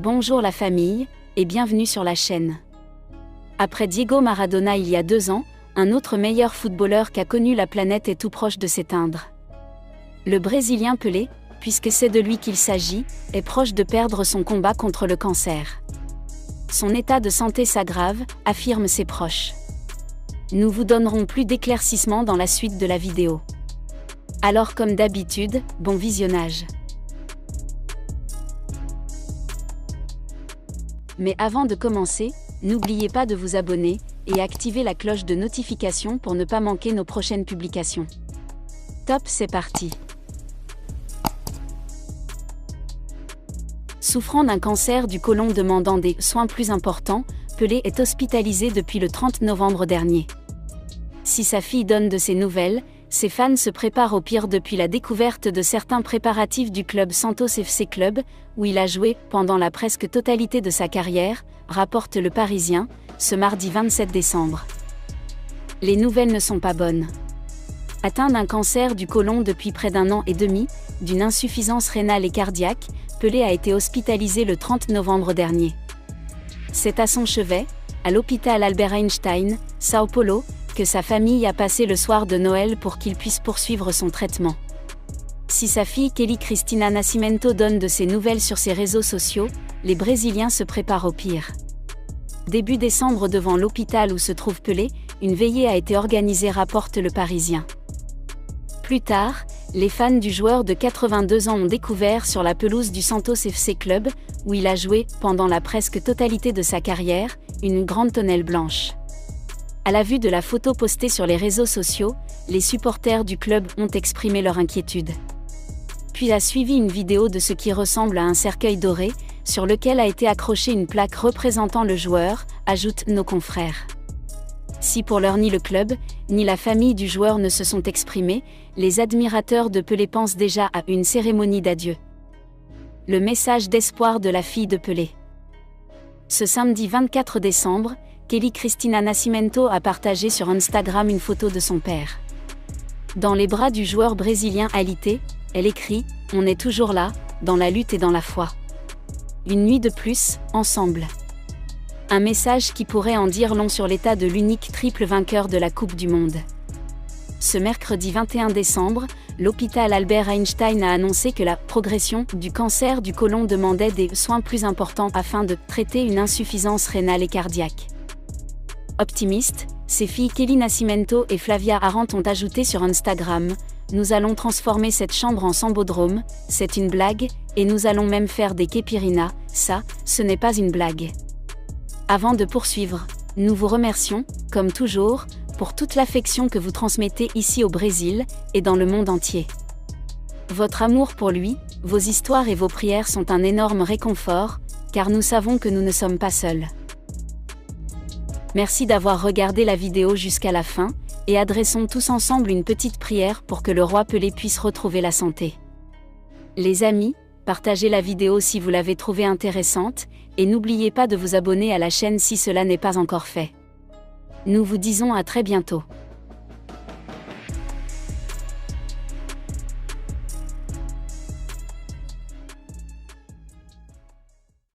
Bonjour la famille, et bienvenue sur la chaîne. Après Diego Maradona il y a 2 ans, un autre meilleur footballeur qu'a connu la planète est tout proche de s'éteindre. Le Brésilien Pelé, puisque c'est de lui qu'il s'agit, est proche de perdre son combat contre le cancer. Son état de santé s'aggrave, affirment ses proches. Nous vous donnerons plus d'éclaircissements dans la suite de la vidéo. Alors comme d'habitude, bon visionnage. Mais avant de commencer, n'oubliez pas de vous abonner et activer la cloche de notification pour ne pas manquer nos prochaines publications. Top, c'est parti. Souffrant d'un cancer du côlon demandant des soins plus importants, Pelé est hospitalisé depuis le 30 novembre dernier. Si sa fille donne de ses nouvelles, ses fans se préparent au pire depuis la découverte de certains préparatifs du club Santos FC Club, où il a joué pendant la presque totalité de sa carrière, rapporte Le Parisien, ce mardi 27 décembre. Les nouvelles ne sont pas bonnes. Atteint d'un cancer du côlon depuis près d'1 an et demi, d'une insuffisance rénale et cardiaque, Pelé a été hospitalisé le 30 novembre dernier. C'est à son chevet, à l'hôpital Albert Einstein, Sao Paulo, que sa famille a passé le soir de Noël pour qu'il puisse poursuivre son traitement. Si sa fille Kelly Cristina Nascimento donne de ses nouvelles sur ses réseaux sociaux, les Brésiliens se préparent au pire. Début décembre devant l'hôpital où se trouve Pelé, une veillée a été organisée, rapporte Le Parisien. Plus tard, les fans du joueur de 82 ans ont découvert sur la pelouse du Santos FC Club, où il a joué pendant la presque totalité de sa carrière, une grande tonnelle blanche. À la vue de la photo postée sur les réseaux sociaux, les supporters du club ont exprimé leur inquiétude. Puis a suivi une vidéo de ce qui ressemble à un cercueil doré, sur lequel a été accrochée une plaque représentant le joueur, ajoutent nos confrères. Si pour l'heure ni le club, ni la famille du joueur ne se sont exprimés, les admirateurs de Pelé pensent déjà à une cérémonie d'adieu. Le message d'espoir de la fille de Pelé. Ce samedi 24 décembre, Kelly Cristina Nascimento a partagé sur Instagram une photo de son père. Dans les bras du joueur brésilien alité, elle écrit « On est toujours là, dans la lutte et dans la foi. Une nuit de plus, ensemble ». Un message qui pourrait en dire long sur l'état de l'unique triple vainqueur de la Coupe du Monde. Ce mercredi 21 décembre, l'hôpital Albert Einstein a annoncé que la progression du cancer du côlon demandait des soins plus importants afin de traiter une insuffisance rénale et cardiaque. Optimistes, ses filles Kelly Nascimento et Flavia Arendt ont ajouté sur Instagram « Nous allons transformer cette chambre en sambodrome, c'est une blague, et nous allons même faire des caipirinhas, ça, ce n'est pas une blague ». Avant de poursuivre, nous vous remercions, comme toujours, pour toute l'affection que vous transmettez ici au Brésil et dans le monde entier. Votre amour pour lui, vos histoires et vos prières sont un énorme réconfort, car nous savons que nous ne sommes pas seuls. Merci d'avoir regardé la vidéo jusqu'à la fin, et adressons tous ensemble une petite prière pour que le roi Pelé puisse retrouver la santé. Les amis, partagez la vidéo si vous l'avez trouvée intéressante, et n'oubliez pas de vous abonner à la chaîne si cela n'est pas encore fait. Nous vous disons à très bientôt.